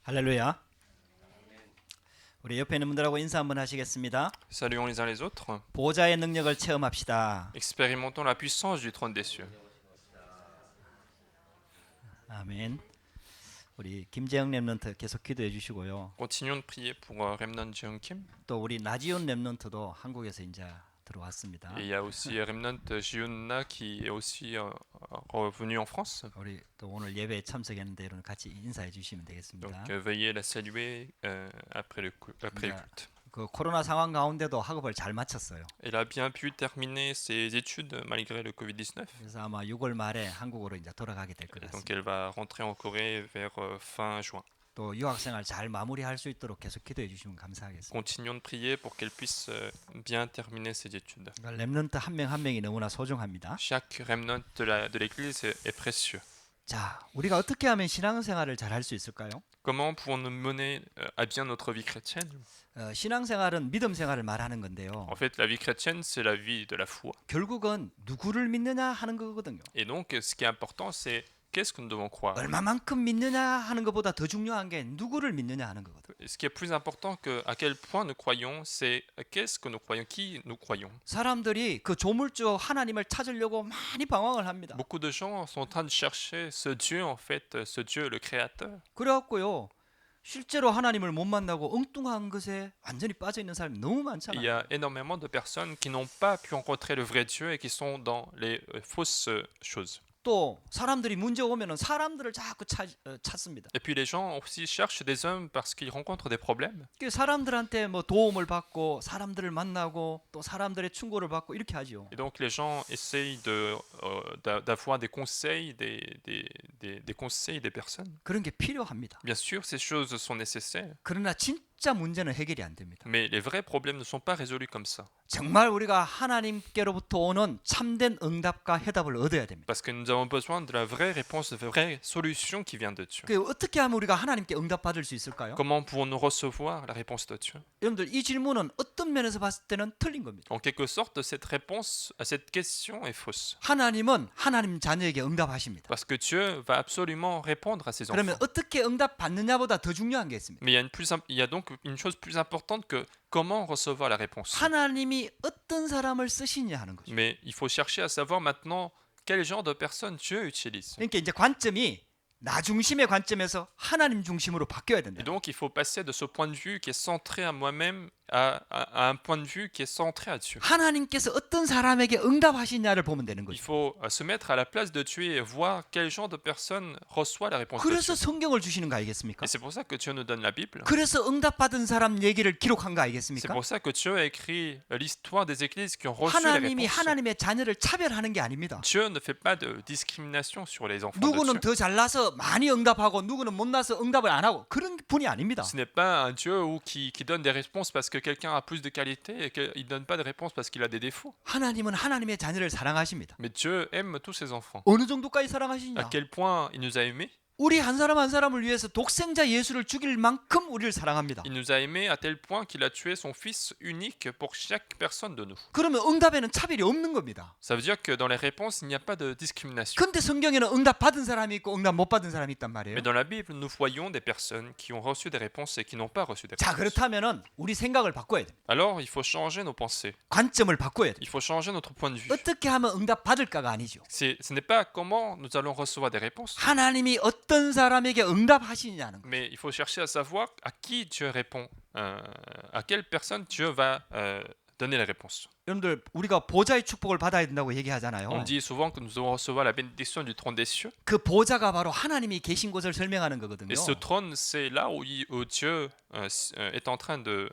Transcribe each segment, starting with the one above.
할렐루야. 우리 옆에 있는 분들하고 인사 한번 하시겠습니다. Saluons les uns les autres. 보좌의 능력을 체험합시다. Expérimentons la puissance du trône des cieux. 아멘. 우리 김재영 렘넌트 계속 기도해 주시고요. Continuons de prier pour Remnant Jeong Kim. 또 우리 나지온 렘넌트도 한국에서 이제 들어왔습니다. Et il y a aussi Remnant Jiunna qui est aussi revenu en France. 우리 또 오늘 예배에 참석했는데 여러분 같이 인사해 주시면 되겠습니다. Donc veuillez la saluer après le culte. 그 코로나 상황 가운데도 학업을 잘 마쳤어요. Elle a bien pu terminer ses études malgré le Covid-19. 그래서 아마 6월 말에 한국으로 이제 돌아가게 될 것 Et donc 같습니다. elle va rentrer en Corée vers fin juin. 또 유학생활 잘 마무리할 수 있도록 계속 기도해 주시면 감사하겠습니다. Continuons de prier pour qu'elle puisse bien terminer ses études. 그러니까 렘넌트 한 명 한 명이 너무나 소중합니다. Chaque remnant de l'Église est précieux. 자, 우리가 어떻게 하면 신앙생활을 잘 할 수 있을까요? Comment pouvons-nous mener à bien notre vie chrétienne? 신앙생활은 믿음 생활을 말하는 건데요. En fait, la vie chrétienne, c'est la vie de la foi. 결국은 누구를 믿느냐 하는 거거든요. Et donc, ce qui est important, c'est qu'est-ce que nous devons croire. 얼마만큼 믿느냐 하는 것보다 더 중요한 게 누구를 믿느냐 하는 거거든요. Ce qui est plus important que à quel point nous croyons, c'est qu'est-ce que nous croyons, qui nous croyons. 사람들이 그 조물주 하나님을 찾으려고 많이 방황을 합니다. Beaucoup de gens sont en train de chercher ce Dieu, en fait, ce Dieu, le Créateur. 그래갖고요. 실제로 하나님을 못 만나고 엉뚱한 것에 완전히 빠져 있는 사람이 너무 Il y 많잖아요. a énormément de personnes qui n'ont pas pu rencontrer le vrai Dieu et qui sont dans les fausses choses. 또 사람들이 문제 오면은 사람들을 자꾸 찾습니다. Et puis les gens aussi cherchent des hommes parce qu'ils rencontrent des problèmes. 그 사람들한테 뭐 도움을 받고 사람들을 만나고 또 사람들의 충고를 받고 이렇게 하지요. Et donc les gens essayent d'avoir des conseils, des conseils des personnes. 그런 게 필요합니다. Bien sûr, ces choses sont nécessaires, 그러나 진짜 문제는 해결이 안 됩니다. mais les vrais problèmes ne sont pas résolus comme ça. 정말 우리가 하나님께로부터 오는 참된 응답과 해답을 얻어야 됩니다. Parce que nous avons besoin de la vraie réponse, de la vraie solution qui vient de Dieu. 그 어떻게 하면 우리가 하나님께 응답받을 수 있을까요? Comment pouvons-nous recevoir la réponse de Dieu? 여러분들 이 질문은 어떤 면에서 봤을 때는 틀린 겁니다. En quelque sorte, cette réponse à cette question est fausse. 하나님은 하나님 자녀에게 응답하십니다. Parce que Dieu va absolument répondre à ses 그러면 enfants. 어떻게 응답받느냐보다 더 중요한 게 있습니다. Mais il y a donc une chose plus importante que comment recevoir la réponse. 하나님이 어떤 사람을 쓰시냐 하는 거죠. Mais il faut chercher à savoir maintenant quel genre de personne Dieu utilise. 그러니까 이제 관점이 나 중심의 관점에서 하나님 중심으로 바뀌어야 Et 된다. donc il faut passer de ce point de vue qui est centré à moi-même à un point de vue qui est centré à Dieu. 하나님께서 어떤 사람에게 응답하시냐를 보면 되는 Il 거죠. faut se mettre à la place de Dieu et voir quel genre de personne reçoit la réponse de 그래서 Dieu. 성경을 주시는 거 아니겠습니까? Et c'est pour ça que Dieu nous donne la Bible. 그래서 응답받은 사람 얘기를 기록한 거 C'est 아니겠습니까? pour ça que Dieu a écrit l'histoire des églises qui ont reçu les 하나님이 réponses. 하나님의 자녀를 차별하는 게 아닙니다. Dieu ne fait pas de discrimination sur les enfants de 누구는 Dieu. 더 잘나서 많이 응답하고 누구는 못나서 응답을 안 하고 그런 분이 아닙니다. Ce n'est pas un Dieu qui donne des réponses parce que quelqu'un a plus de qualité et qu'il ne donne pas de réponses parce qu'il a des défauts. 하나님은 하나님의 자녀를 사랑하십니다. Mais Dieu aime tous ses enfants. 어느 정도까지 À 사랑하시냐? quel point il nous a aimés? 우리 한 사람 한 사람을 위해서 독생자 예수를 죽일 만큼 우리를 사랑합니다. Il nous a aimés à tel point qu'il a tué son fils unique pour chaque personne de nous. 그러면 응답에는 차별이 없는 겁니다. Ça veut dire que dans les réponses, il n'y a pas de discrimination. 근데 성경에는 응답 받은 사람이 있고 응답 못 받은 사람이 있단 말이에요. Mais dans la Bible, nous voyons des personnes qui ont reçu des réponses et qui n'ont pas reçu des 자, réponses. 그렇다면은 우리 생각을 바꿔야 돼. Alors, il faut changer nos pensées. 관점을 바꿔야 돼. Il faut changer notre point de vue. 어떻게 하면 응답 받을까가 아니죠. Ce n'est pas comment nous allons recevoir des réponses, 하나님이 어떤 사람에게 응답하시냐는 거. mais il faut chercher à savoir à qui Dieu répond, à quelle personne Dieu va donner les réponses. 여러분들 우리가 보좌의 축복을 받아야 된다고 얘기하잖아요. On dit souvent que nous devons recevoir la bénédiction du trône des cieux. 그 보좌가 바로 하나님이 계신 곳을 설명하는 거거든요. Et ce trône, c'est là où Dieu est en train de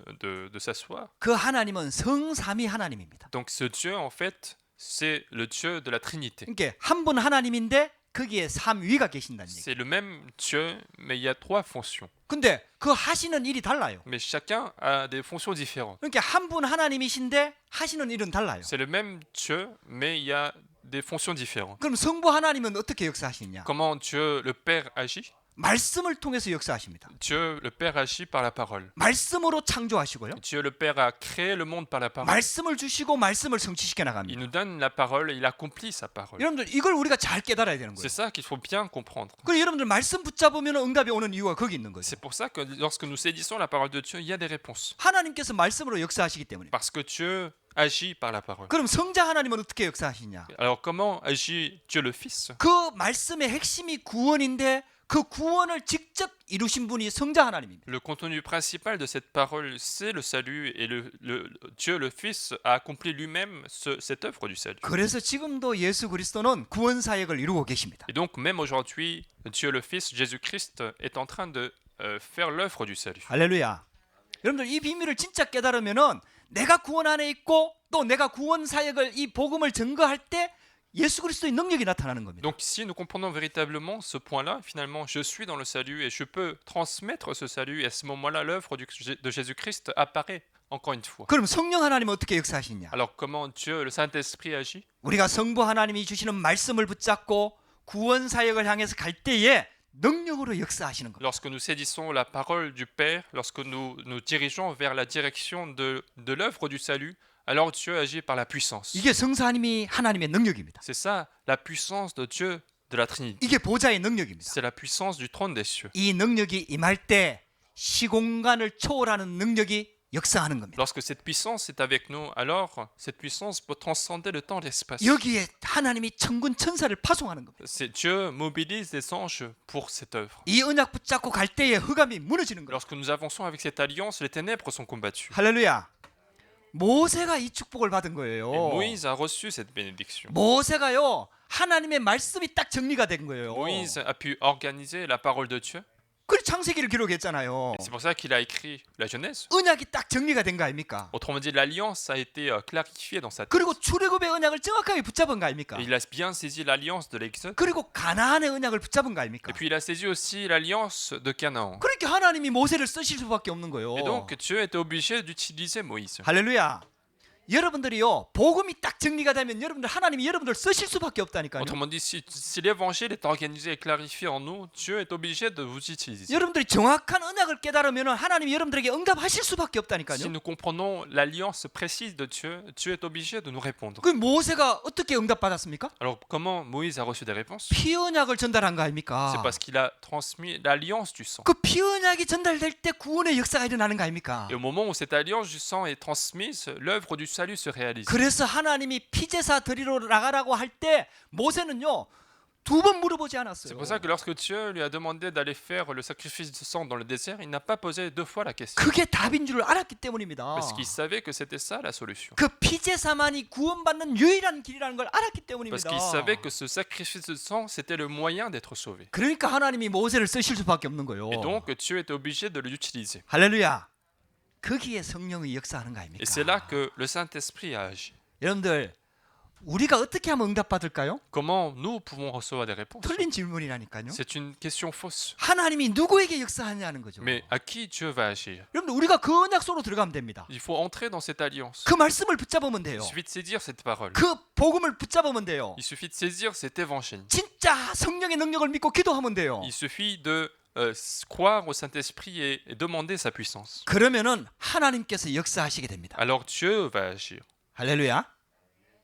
s'asseoir. 그 하나님은 성삼위 하나님입니다. Donc ce Dieu, en fait, c'est le Dieu de la Trinité. 그러니까 한 분 하나님인데 거기에 삼위가 계신다는 얘기. C'est le même Dieu, mais il y a trois fonctions. 근데 그 하시는 일이 달라요. Mais chacun a des fonctions différentes. 그러니까 한 분 하나님이신데 하시는 일은 달라요. C'est le même Dieu, mais il y a des fonctions différentes. 그럼 성부 하나님은 어떻게 역사하시냐? Comment Dieu, le Père, agit? 말씀을 통해서 역사하십니다. Dieu le Père agit par la parole. 말씀으로 창조하시고요. Dieu le Père a créé le monde par la parole. 말씀을 주시고 말씀을 성취시켜 Il 나갑니다. nous donne la parole et il accomplit sa parole. 여러분들 이걸 우리가 잘 깨달아야 되는 거예요. C'est ça qu'il faut bien comprendre. 그리고 여러분들 말씀 붙잡으면 응답이 오는 이유가 거기 있는 거죠. C'est pour ça que lorsque nous saisissons la parole de Dieu, il y a des réponses. 하나님께서 말씀으로 역사하시기 때문에. Parce que Dieu agit par la parole. 그럼 성자 하나님은 어떻게 역사하시냐? Alors comment agit Dieu le Fils? 그 말씀의 핵심이 구원인데 그 구원을 직접 이루신 분이 성자 하나님입니다. Le contenu principal de cette parole, c'est le salut et Dieu le Fils a accompli lui-même cette œuvre du salut. 그래서 지금도 예수 그리스도는 구원 사역을 이루고 계십니다. Et donc même aujourd'hui, Dieu le Fils, Jésus-Christ, est en train de faire l'œuvre du salut. 할렐루야. 여러분들 이 비밀을 진짜 깨달으면은 내가 구원 안에 있고 또 내가 구원 사역을 이 복음을 증거할 때 예수 그리스도의 능력이 나타나는 겁니다. Donc si nous comprenons véritablement ce point-là, finalement, je suis dans le salut et je peux transmettre ce salut et à ce moment-là, l'œuvre de Jésus-Christ apparaît encore une fois. 그럼 성령 하나님은 어떻게 역사하시냐? Alors comment Dieu, le Saint-Esprit agit? 우리가 성부 하나님이 주시는 말씀을 붙잡고 구원 사역을 향해서 갈 때에 능력으로 역사하시는 겁니다. Lorsque nous saisissons la parole du Père, lorsque nous nous dirigeons vers la direction de l'œuvre du salut, alors Dieu agit par la puissance. 이게 성사님이 하나님의 능력입니다. C'est ça, la puissance de Dieu, de la Trinité. 이게 보좌의 능력입니다. C'est la puissance du trône des cieux. 이 능력이 임할 때 시공간을 초월하는 능력이 역사하는 겁니다. Lorsque cette puissance est avec nous, alors cette puissance peut transcender le temps et l'espace. 여기에 하나님이 천군 천사를 파송하는 겁니다. C'est Dieu mobilise des anges pour cette œuvre. 이 언약 붙잡고 갈 때에 흑암이 무너지는 거예요. Lorsque nous avançons avec cette alliance, les ténèbres sont combattues. 할렐루야. 모세가 이 축복을 받은 Et 거예요. Moïse a reçu cette bénédiction. 모세가요 하나님의 말씀이 딱 정리가 된 거예요. Moïse a pu organiser la parole de Dieu. 그래서 창세기를 기록했잖아요. Et c'est pour ça qu'il a écrit la Genèse. 언약이 딱 정리가 된 거 아닙니까? Autrement dit, l'alliance a été clarifiée dans sa tête. 그리고 출애굽의 언약을 정확하게 붙잡은 거 아닙니까? Et il a bien saisi l'alliance de l'Exode. 그리고 가나안의 언약을 붙잡은 거 아닙니까? Et puis il a saisi aussi l'alliance de Canaan. 그러니까 하나님이 모세를 쓰실 수밖에 없는 거예요. Et donc Dieu était obligé d'utiliser Moïse. 할렐루야. 여러분들이요 복음이 딱 정리가 되면 여러분들 하나님이 여러분들 쓰실 수밖에 없다니까요. Autrement dit, si l'évangile est organisé et clarifié en nous, Dieu est obligé de vous utiliser. 여러분들이 정확한 언약을 깨달으면 하나님이 여러분들에게 응답하실 수밖에 Si 없다니까요. nous comprenons l'alliance précise de Dieu, Dieu est obligé de nous répondre. 그 모세가 어떻게 응답받았습니까? Alors comment Moïse a reçu des réponses? 피 언약을 전달한 거 C'est 아닙니까? parce qu'il a transmis l'alliance du sang. 그 피 언약이 전달될 때 구원의 역사가 일어나는 거 아닙니까? Et au moment où cette alliance du sang est transmise, l'œuvre du salut se réalise. 그래서 하나님이 피제사 드리러 나가라고 할 때 모세는요 2번 물어보지 C'est 않았어요. pour ça que lorsque Dieu lui a demandé d'aller faire le sacrifice de sang dans le désert, il n'a pas posé 2 fois la question. 그게 답인 줄 알았기 때문입니다. Parce qu'il savait que c'était ça la solution. 그 피제사만이 구원받는 유일한 길이라는 걸 알았기 Parce 때문입니다. qu'il savait que ce sacrifice de sang, c'était le moyen d'être sauvé. 그러니까 하나님이 모세를 쓰실 수밖에 없는 거예요. Et donc Dieu était obligé de l'utiliser. 할렐루야. 거기에 성령의 역사하는 거 아닙니까? Et c'est là que le Saint-Esprit a agi. 여러분들 우리가 어떻게 하면 응답받을까요? Comment nous pouvons recevoir des réponses? 틀린 질문이라니까요. C'est une question fausse. 하나님이 누구에게 역사하냐는 거죠. Mais à qui Dieu va agir? 여러분들 우리가 그 언약 속으로 들어가면 됩니다. Il faut entrer dans cette alliance. 그 말씀을 붙잡으면 돼요. Il suffit de saisir cette parole. 그 복음을 붙잡으면 돼요. Il suffit de saisir cet évangile. 진짜 성령의 능력을 믿고 기도하면 돼요. Il suffit de croire au Saint-Esprit et demander sa puissance. 그러면은 하나님께서 역사하시게 됩니다. Alors Dieu va agir. 할렐루야.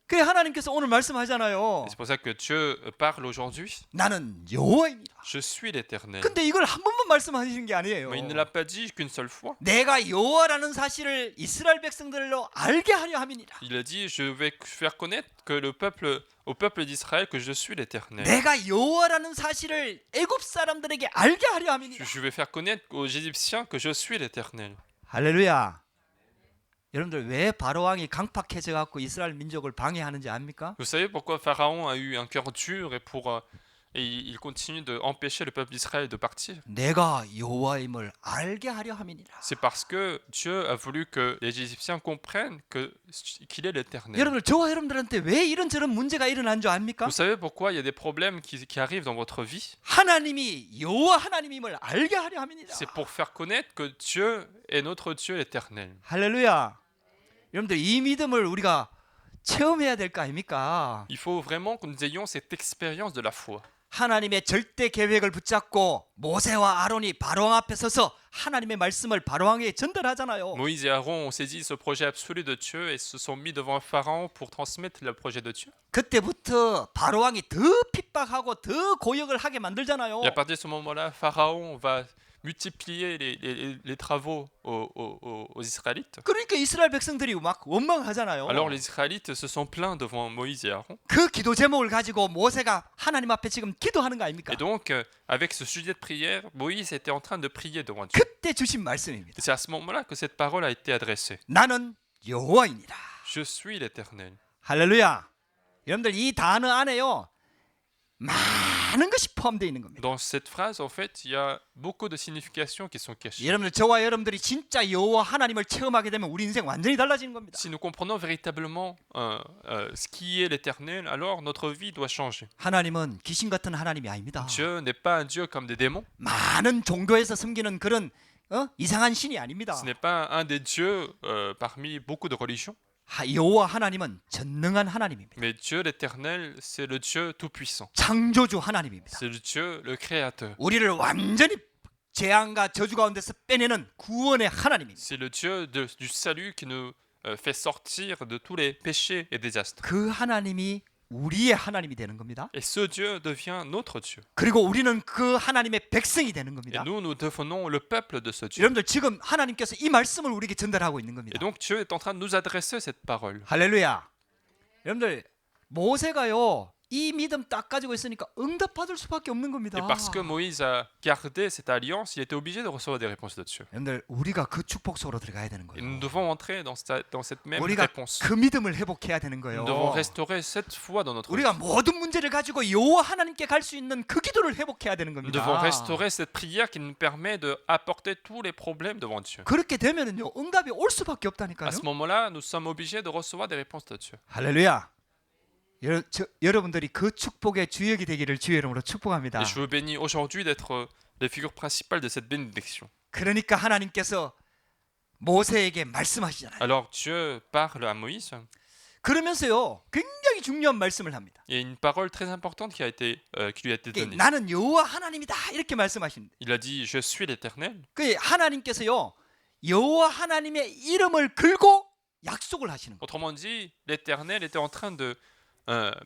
그래 하나님께서 오늘 말씀하잖아요. Et c'est pour ça que Dieu parle aujourd'hui. 나는 여호와입니다. Je suis l'Éternel. 근데 이걸 한 번만 말씀하시는 게 아니에요. Mais il ne l'a pas dit qu'une seule fois. 내가 여호와라는 사실을 이스라엘 백성들로 알게 하려 함이니라. Il a dit, je vais faire connaître que au peuple d'Israël que je suis l'Éternel. 내가 여호와라는 사실을 애굽 사람들에게 알게 하려 함이니라. Je vais faire connaître aux Égyptiens que je suis l'Éternel. 할렐루야. 여러분들 왜 바로 왕이 강팍해져 갖고 이스라엘 민족을 방해하는지 압니까? Vous savez pourquoi Pharaon a eu un cœur dur et il continue d'empêcher le peuple d'Israël de partir? 내가 여호와임을 알게 하려 함이니라. C'est parce que Dieu a voulu que les Égyptiens comprennent qu'il est l'Éternel. 여러분들 저와 여러분들한테 왜 이런저런 문제가 일어난 줄 압니까? Vous savez pourquoi il y a des problèmes qui arrivent dans votre vie? 하나님이 여호와 하나님임을 알게 하려 함이니라. C'est pour faire connaître que Dieu est notre Dieu éternel. 할렐루야. 여러분들 이 믿음을 우리가 체험해야 될 거 아닙니까? Il faut vraiment que nous ayons cette expérience de la foi. 하나님의 절대 계획을 붙잡고 모세와 아론이 바로왕 앞에 서서 하나님의 말씀을 바로왕에게 전달하잖아요. Moïse et Aaron ont saisi ce projet absolu de Dieu et se sont mis devant Pharaon pour transmettre le projet de Dieu. 그때부터 바로왕이 더 핍박하고 더 고역을 하게 만들잖아요. Et à partir de ce moment-là, Pharaon va multiplier les travaux aux Israélites. 그러니까 이스라엘 백성들이 막 원망하잖아요. Alors les Israélites se sont plaints devant Moïse et Aaron. 그 기도 제목을 가지고 모세가 하나님 앞에 지금 기도하는 거 아닙니까? Et donc, avec ce sujet de prière, Moïse était en train de prier devant Dieu. 그때 주신 말씀입니다. Et c'est à ce moment-là que cette parole a été adressée. 나는 여호와이니라. Je suis l'Éternel. 할렐루야. 여러분들 이 단어 안에요 많은 것이 포함되어 있는 겁니다. Dans cette phrase, en fait, il y a beaucoup de significations qui sont cachées. 여러분들 저와 여러분들이 진짜 여호와 하나님을 체험하게 되면 우리 인생 완전히 달라지는 겁니다. Si nous comprenons véritablement ce qui est l'Éternel, alors notre vie doit changer. 하나님은 귀신 같은 하나님이 아닙니다. Dieu n'est pas un Dieu comme des démons. 많은 종교에서 섬기는 그런 이상한 신이 아닙니다. Ce n'est pas un des dieux parmi beaucoup de religions. 여호와 하나님은 전능한 하나님입니다. Mais Dieu l'Éternel, c'est le Dieu tout-puissant. 창조주 하나님입니다. C'est le Dieu, le Créateur. 우리를 완전히 재앙과 저주 가운데서 빼내는 구원의 하나님입니다. C'est le Dieu du salut qui nous fait sortir de tous les péchés et désastres. 그 하나님이 우리의 하나님이 되는 겁니다. Et ce Dieu devient notre Dieu. 그리고 우리는 그 하나님의 백성이 되는 Et 겁니다. nous devenons le peuple de ce Dieu. 여러분들 지금 하나님께서 이 말씀을 우리에게 전달하고 있는 Et 겁니다. donc Dieu est en train de nous adresser cette parole. 할렐루야. 여러분들 모세가요 이 믿음 딱 가지고 있으니까 응답받을 수밖에 없는 겁니다. Et parce que Moïse a gardé cette alliance, il était obligé de recevoir des réponses de Dieu. 여러분들 우리가 그 축복 속으로 들어가야 되는 Et nous 거예요. devons entrer dans cette même 우리가 réponse. 그 믿음을 회복해야 되는 Nous 거예요. devons restaurer cette foi dans notre vie. 우리가 모든 문제를 가지고 여호와 하나님께 갈 수 있는 그 기도를 회복해야 되는 Nous 겁니다. devons restaurer cette prière qui nous permet d'apporter tous les problèmes devant Dieu. 그렇게 되면은요 응답이 올 수밖에 없다니까요. À ce moment-là, nous sommes obligés de recevoir des réponses de Dieu. 할렐루야. 여러분들이 그 축복의 주역이 되기를 주의 이름으로 축복합니다. Et je veux bénir aujourd'hui d'être les figures principales de cette bénédiction. 그러니까 하나님께서 모세에게 말씀하시잖아요. Alors Dieu parle à Moïse. 그러면서요 굉장히 중요한 말씀을 합니다. Il y a une parole très importante qui lui a été 이게 donnée. 나는 여호와 하나님이다 이렇게 말씀하십니다. Il a dit Je suis l'Éternel. 그 하나님께서요 여호와 하나님의 이름을 걸고 약속을 하시는 거예요. Autrement dit, l'Éternel était en train de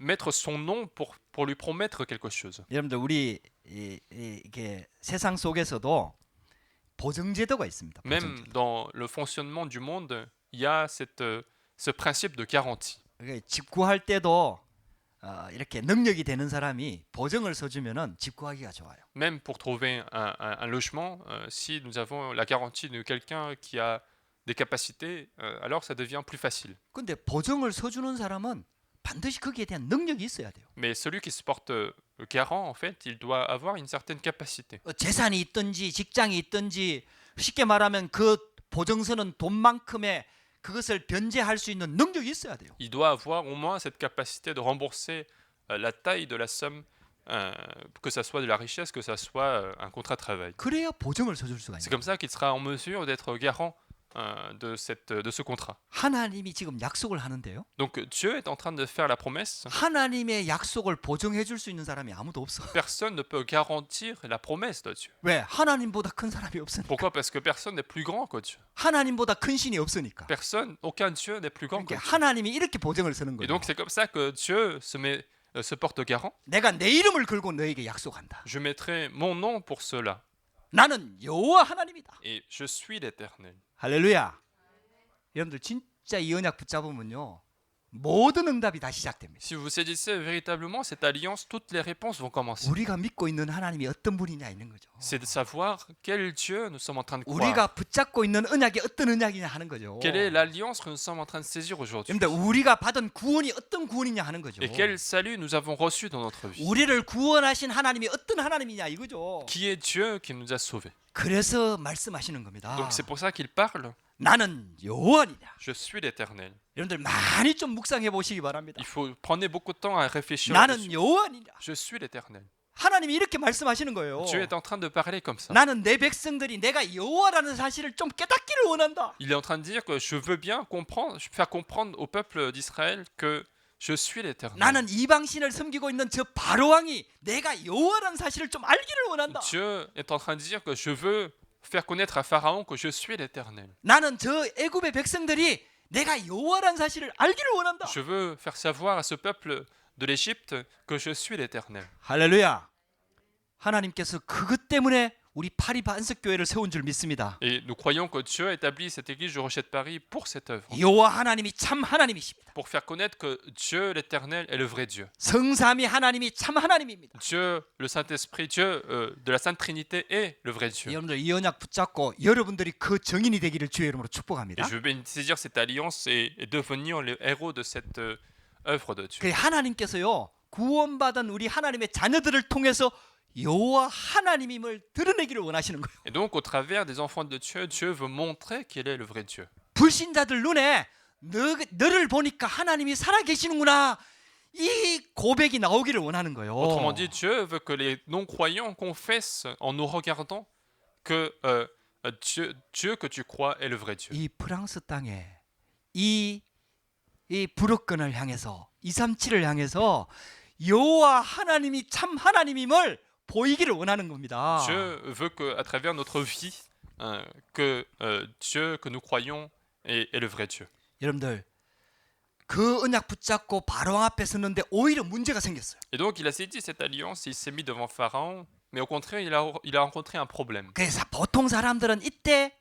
mettre son nom pour lui promettre quelque chose. 여러분들 우리 이게 세상 속에서도 보증제도가 있습니다. Même 보증제도. dans le fonctionnement du monde, il y a ce principe de garantie. 집 구할 때도 이렇게 능력이 되는 사람이 보증을 서주면은 집 구하기가 좋아요. Même pour trouver un logement, si nous avons la garantie de quelqu'un qui a des capacités, alors ça devient plus facile. 근데 보증을 서주는 사람은 반드시 거기에 대한 능력이 있어야 돼요. Mais celui qui se porte garant, en fait, il doit avoir une certaine capacité. 재산이 있든지 직장이 있든지 쉽게 말하면 그 보증서는 돈만큼의 그것을 변제할 수 있는 능력이 있어야 돼요. Il doit avoir au moins cette capacité de rembourser la taille de la somme, que ça soit de la richesse, que ça soit un contrat de travail. 그래야 보증을 서줄 수가 C'est 있는 comme ça qu'il sera en mesure d'être garant de ce contrat. 하나님이 지금 약속을 하는데요. Donc Dieu est en train de faire la promesse. 하나님의 약속을 보증해 줄 수 있는 사람이 아무도 없어. Personne ne peut garantir la promesse de Dieu. 왜? 하나님보다 큰 사람이 없으니까. Pourquoi? Parce que personne n'est plus grand que Dieu. 하나님보다 큰 신이 없으니까. Personne, aucun Dieu n'est plus grand que 그러니까 Dieu. 하나님이 이렇게 보증을 서는 Et 거예요. donc c'est comme ça que Dieu se porte garant. 내가 내 이름을 걸고 너에게 약속한다. Je mettrai mon nom pour cela. 나는 여호와 하나님이다. Et je suis l'Éternel. 할렐루야. 여러분들 진짜 이 언약 붙잡으면요. 모든 응답이 다 시작됩니다. Si vous saisissez véritablement cette alliance, toutes les réponses vont commencer. 우리가 믿고 있는 하나님이 어떤 분이냐 있는 거죠. C'est de savoir quel Dieu nous sommes en train de croire. 우리가 붙잡고 있는 언약이 어떤 언약이냐 하는 거죠. Quelle est l'alliance que nous sommes en train de saisir aujourd'hui? 여러분들 우리가 받은 구원이 어떤 구원이냐 하는 거죠. Et quel salut nous avons reçu dans notre vie? 우리를 구원하신 하나님이 어떤 하나님이냐 이거죠. Qui est Dieu qui nous a sauvés? 그래서 말씀하시는 겁니다. Donc c'est pour ça qu'il parle. 나는 여호와니라. Je suis l'Éternel. 여러분들 많이 좀 묵상해 보시기 바랍니다. Il faut prendre beaucoup de temps à réfléchir. 나는 là-dessus. 여호와니라. Je suis l'Éternel. 하나님이 이렇게 말씀하시는 거예요. Dieu est en train de parler comme ça. 나는 내 백성들이 내가 여호와라는 사실을 좀 깨닫기를 원한다. Il est en train de dire que je veux bien faire comprendre au peuple d'Israël que je suis l'Éternel. 나는 이방신을 섬기고 있는 저 바로왕이 내가 여호와라는 사실을 좀 알기를 원한다. Dieu est en train de dire que je veux faire connaître à Pharaon que je suis l'Éternel. 나는 저 애굽의 백성들이 내가 여호와라는 사실을 알기를 원한다. Je veux faire savoir à ce peuple de l'Égypte que je suis l'Éternel. 할렐루야. 하나님께서 그것 때문에 우리 파리 반석교회를 세운 줄 믿습니다. Et nous croyons que Dieu a établi cette église du Rocher de Paris pour cette œuvre. 여호와 하나님이 참 하나님이십니다. Pour faire connaître que Dieu, l'Éternel, est le vrai Dieu. 성삼위 하나님이 참 하나님입니다. Dieu, le Saint-Esprit, Dieu de la Sainte Trinité est le vrai Dieu. 여러분들 이 언약 붙잡고 여러분들이 그 증인이 되기를 주의 이름으로 Et 축복합니다. je veux saisir cette alliance et devenir les héros de cette œuvre de Dieu. 그 하나님께서요 구원받은 우리 하나님의 자녀들을 통해서 여호와 하나님임을 드러내기를 원하시는 거예요. Et donc, au travers des enfants de Dieu, Dieu veut montrer qu'il est le vrai Dieu. 불신자들 눈에 너를 보니까 하나님이 살아계시는구나 이 고백이 나오기를 원하는 거예요. Autrement dit, Dieu veut que les non-croyants confessent en nous regardant que Dieu que tu crois est le vrai Dieu. 이 프랑스 땅에 이 불어권을 향해서 237을 향해서 여호와 하나님이 참 하나님임을 보이기를 원하는 겁니다. Dieu veut que, à travers notre vie, que Dieu que nous croyons est le vrai Dieu. 여러분들 그 언약 붙잡고 바로왕 앞에 섰는데 오히려 문제가 생겼어요. Et donc, il a saisi cette alliance, il s'est mis devant Pharaon, mais au contraire, il a rencontré un problème. 그래서 보통 사람들은 이때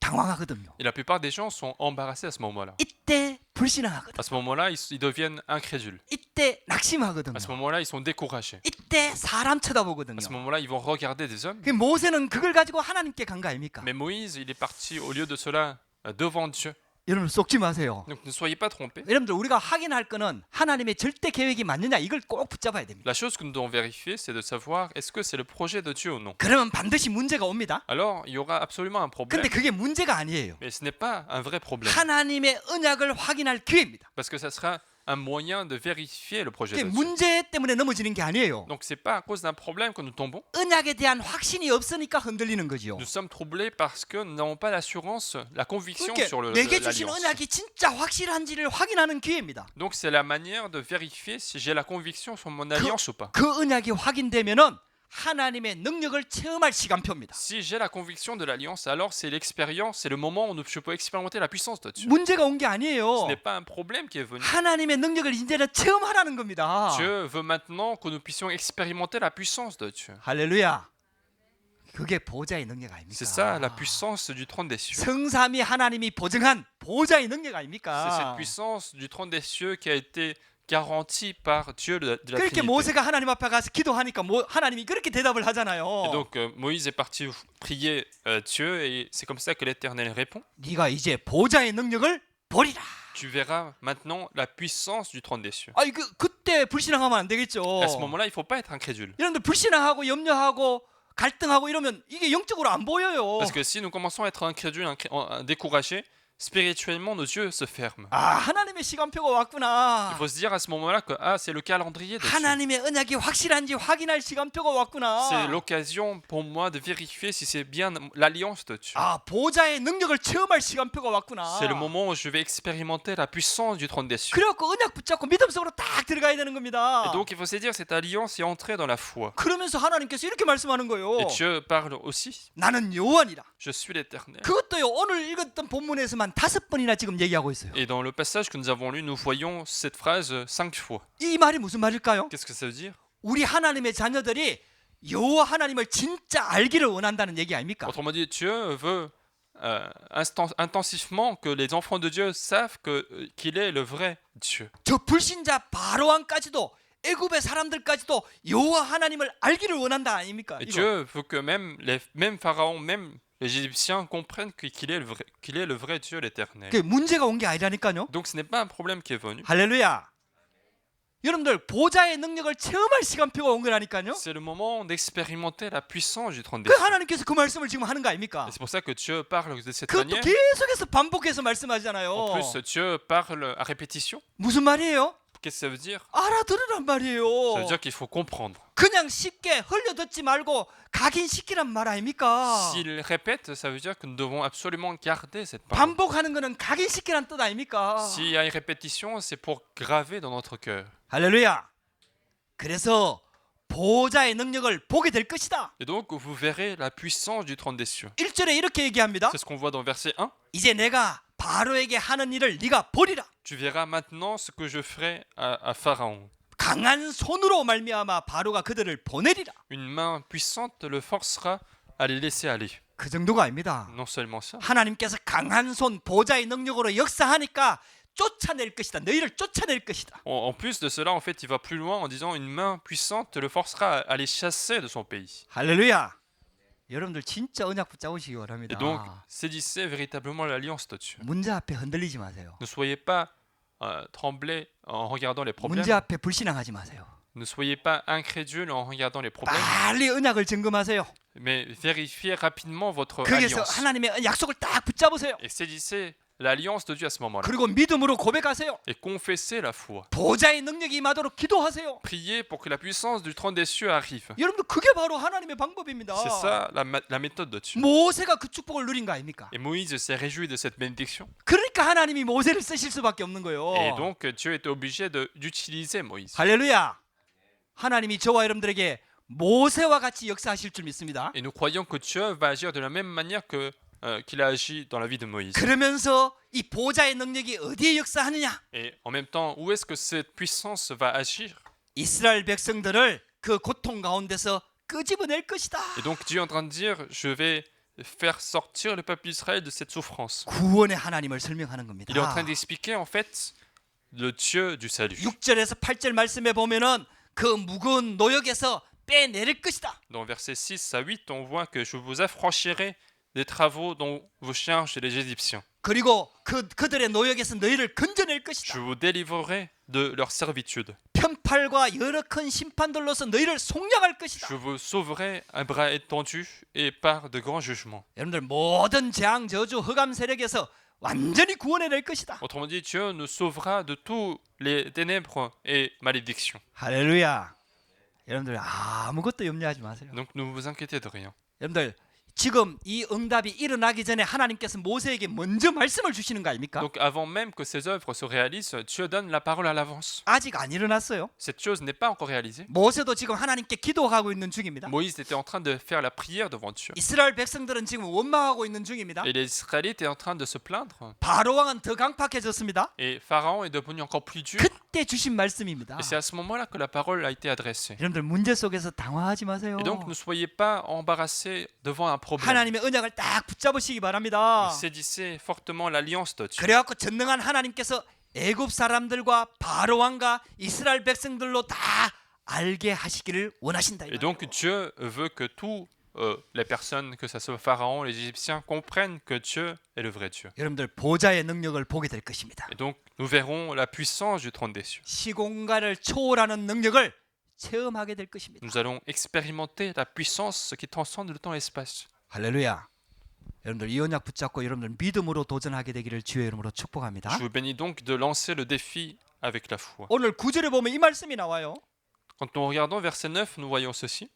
당황하거든요. Et la plupart des gens sont embarrassés à ce moment-là. 이때 불신앙하거든요. À ce moment-là, ils deviennent incrédules. 이때 낙심하거든요. À ce moment-là, ils sont découragés. 이때 사람 쳐다보거든요. À ce moment-là, ils vont regarder des hommes. 그 모세는 그걸 가지고 하나님께 간 거 아닙니까? Mais Moïse, il est parti au lieu de cela devant Dieu. 여러분 속지 마세요. Donc ne soyez pas trompés. 여러분들 우리가 확인할 거는 하나님의 절대 계획이 맞느냐 이걸 꼭 붙잡아야 됩니다. La chose que nous devons vérifier, c'est de savoir est-ce que c'est le projet de Dieu ou non. 그러면 반드시 문제가 옵니다. Alors, il y aura absolument un problème. 근데 그게 문제가 아니에요. Mais ce n'est pas un vrai problème. 하나님의 언약을 확인할 기회입니다. Parce que ça sera un moyen de vérifier le projet 그게 de Dieu. 문제 때문에 넘어지는 게 아니에요. Donc c'est pas à cause d'un problème que nous tombons. 언약에 대한 확신이 없으니까 흔들리는 거지요. Nous sommes troublés parce que nous n'avons pas l'assurance, la conviction 그러니까 sur 내게 주신 l'alliance. 언약이 진짜 확실한지를 확인하는 기회입니다. Donc c'est la manière de vérifier si j'ai la conviction sur mon alliance ou pas. 그 언약이 확인되면은 하나님의 능력을 체험할 시간표입니다. Si j'ai la conviction de l'alliance, alors c'est l'expérience, c'est le moment où je peux expérimenter la puissance de Dieu. 문제가 온 게 Ce 아니에요. n'est pas un problème qui est venu. 하나님의 능력을 이제는 체험하라는 겁니다. Dieu veut maintenant que nous puissions expérimenter la puissance de Dieu. 할렐루야. 그게 보좌의 능력 아닙니까? C'est ça la puissance du trône des cieux. 성삼위 하나님이 보증한 보좌의 능력 C'est cette 아닙니까? puissance du trône des cieux qui a été garantie par Dieu de la 그렇게 Trinité. 모세가 하나님 앞에 가서 기도하니까 하나님이 그렇게 대답을 하잖아요. Et donc Moïse est parti prier Dieu et c'est comme ça que l'Éternel répond. 네가 이제 보좌의 능력을 보리라. Tu verras maintenant la puissance du trône des cieux. 아니 그때 불신앙하면 안 되겠죠. À ce moment-là, il ne faut pas être incrédule. 여러분들 불신앙하고 염려하고 갈등하고 이러면 이게 영적으로 안 보여요. Parce que si nous commençons à être incrédules, découragés, spirituellement nos yeux se ferment. 아 하나님의 시간표가 Il 왔구나. faut se dire à ce moment-là que c'est le calendrier de Dieu. 하나님의 언약이 확실한지 확인할 시간표가 C'est 왔구나. l'occasion pour moi de vérifier si c'est bien l'alliance de Dieu. 아 보좌의 능력을 체험할 시간표가 왔구나. C'est le moment où je vais expérimenter la puissance du trône des cieux. 그래갖고 언약 붙잡고 믿음 속으로 딱 들어가야 되는 겁니다. Et donc il faut se dire cette alliance est entrée dans la foi. 그러면서 하나님께서 이렇게 말씀하는 거예요. Et Dieu parle aussi. 나는 여호와니라. Je suis l'Éternel. 그것도요 오늘 읽었던 본문에서만 5번이나 지금 얘기하고 있어요. Et dans le passage que nous avons lu, nous voyons cette phrase 5 fois. 이 말이 무슨 말일까요? Qu'est-ce que ça veut dire? 우리 하나님의 자녀들이 여호와 하나님을 진짜 알기를 원한다는 얘기 아닙니까? Autrement dit, Dieu veut intensivement que les enfants de Dieu savent qu'il est le vrai Dieu. 저 불신자 바로왕까지도 애굽의 사람들까지도 여호와 하나님을 알기를 원한다 아닙니까? Et 이거. Dieu veut que même Pharaon, même les Égyptiens comprennent qu'il est le vrai Dieu, l'Éternel. 그 문제가 온 게 아니라니까요. Donc ce n'est pas un problème qui est venu. 할렐루야. 여러분들 보좌의 능력을 체험할 시간표가 온 거라니까요. C'est le moment d'expérimenter la puissance du trône des 그 cieux. 하나님께서 그 말씀을 지금 하는 거 아닙니까? Et c'est pour ça que Dieu parle de cette 그것도 manière. 계속해서 반복해서 En 말씀하잖아요. plus, Dieu parle à répétition. 무슨 말이에요? Qu'est-ce que ça veut dire? 알아들으란 말이에요. Ça veut dire qu'il faut comprendre. 그냥 쉽게 흘려듣지 말고 각인시키란 말 아닙니까? S'il répète, ça veut dire que nous devons absolument garder cette parole. 반복하는 거는 각인시키란 뜻 아닙니까? S'il y a une répétition, c'est pour graver dans notre cœur. 할렐루야. 그래서 보호자의 능력을 보게 될 것이다. Et donc, vous verrez la puissance du trône des cieux. 1절에 이렇게 얘기합니다. C'est ce qu'on voit dans verset 1. 이제 내가 바로에게 하는 일을 네가 보리라. Tu verras maintenant ce que je ferai à Pharaon. 강한 손으로 말미암아 바로가 그들을 보내리라. Une main puissante le forcera à les laisser aller. 그 정도가 아닙니다. Non seulement ça, 하나님께서 강한 손 보호자의 능력으로 역사하니까 쫓아낼 것이다. 너희를 쫓아낼 것이다. en plus de cela, en fait, il va plus loin en disant une main puissante le forcera à les chasser de son pays. 할렐루야. 여러분들 진짜 언약 붙잡으시기 바랍니다. Et donc, saisissez véritablement l'alliance de Dieu. 문제 앞에 흔들리지 마세요. Ne soyez pas tremblés en regardant les problèmes. 문제 앞에 불신앙하지 마세요. Ne soyez pas incrédules en regardant les problèmes, 빨리 언약을 점검하세요. mais vérifiez rapidement votre 거기서 alliance. 하나님의 약속을 딱 붙잡으세요. Et saisissez l'alliance de Dieu à ce moment-là. 그리고 믿음으로 고백하세요. Et confessez la foi. 보호자의 능력이 임하도록 기도하세요. Priez pour que la puissance du trône des cieux arrive. 여러분들 그게 바로 하나님의 방법입니다. C'est ça la méthode de Dieu. 모세가 그 축복을 누린 거 아닙니까? Et Moïse s'est réjoui de cette bénédiction. 그러니까 하나님이 모세를 쓰실 수밖에 없는 거예요. Et donc Dieu était obligé d'utiliser Moïse. 할렐루야. 하나님이 저와 여러분들에게 모세와 같이 역사하실 줄 믿습니다. Et nous croyons que Dieu va agir de la même manière qu'il a agi dans la vie de Moïse. 그러면서 이 보호자의 능력이 어디에 역사하느냐? Et en même temps, où est-ce que cette puissance va agir? 이스라엘 백성들을 그 고통 가운데서 끄집어낼 것이다. Et donc Dieu est en train de dire, je vais faire sortir le peuple d'Israël de cette souffrance. 구원의 하나님을 설명하는 겁니다. Il est en train d'expliquer en fait le Dieu du salut. 6절에서 8절 말씀에 보면은 그 무거운 노역에서 빼내릴 것이다. Dans versets 6 à 8, on voit que je vous affranchirai des travaux dont vous chargent les Égyptiens. 그리고 그들의 노역에서 너희를 건져낼 Je 것이다. vous délivrerai de leur servitude. 편팔과 여러 큰 심판들로서 너희를 속량할 것이다. Je vous sauverai un bras étendu et par de grands jugements. 여러분들 모든 재앙 저주 흑암 세력에서 완전히 구원해낼 것이다. Autrement dit, Dieu nous sauvera de tous les ténèbres et malédictions. 할렐루야. 여러분들 아무것도 염려하지 마세요. Donc ne vous inquiétez de rien. 여러분들 지금 이 응답이 일어나기 전에 하나님께서 모세에게 먼저 말씀을 주시는 거 아닙니까? Donc avant même que ces œuvres se réalisent, Dieu donne la parole à l'avance. 아직 안 일어났어요. Cette chose n'est pas encore réalisée. 모세도 지금 하나님께 기도하고 있는 중입니다. Moïse était en train de faire la prière devant Dieu. 이스라엘 백성들은 지금 원망하고 있는 중입니다. Et les Israélites étaient en train de se plaindre. 바로 왕은 더 강팍해졌습니다. Et Pharaon est devenu encore plus dur. 그때 주신 말씀입니다. Et c'est à ce moment-là que la parole a été adressée. 여러분들 문제 속에서 당황하지 마세요. Et donc ne soyez pas embarrassés devant un problème. 하나님의 언약을 딱 붙잡으시기 바랍니다. Saisissez fortement l'alliance de Dieu. 그래갖고 전능한 하나님께서 애굽 사람들과 바로 왕과 이스라엘 백성들로 다 알게 하시기를 원하신다. Et donc Dieu veut que tous les personnes, que ce soit Pharaon, les Égyptiens, comprennent que Dieu est le vrai Dieu. 여러분들 보좌의 능력을 보게 될 것입니다. Et donc nous verrons la puissance du trône des cieux. 시공간을 초월하는 능력을 체험하게 될 것입니다. Nous allons expérimenter la puissance qui transcende le temps et l'espace. 할렐루야. 여러분들 이 언약 붙잡고 여러분들 믿음으로 도전하게 되기를 주의 이름으로 축복합니다. Je vous bénis donc de lancer le défi avec la foi. 오늘 9절에 보면 이 말씀이 나와요. Quand nous regardons verset 9, nous voyons ceci.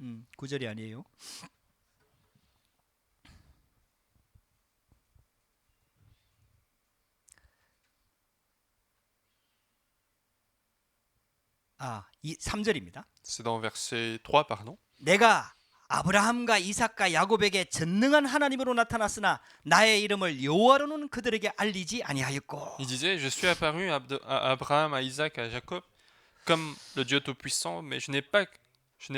음, 9절이 아니에요. 이 3절입니다. C'est dans verset 3, pardon. 내가 아브라함과 이삭과 야곱에게 전능한 하나님으로 나타났으나 나의 이름을 여호와로는 그들에게 알리지 아니하였고. Il disait, je suis apparu à Abraham, à Isaac, à Jacob, comme le Dieu Tout-Puissant, mais je n'ai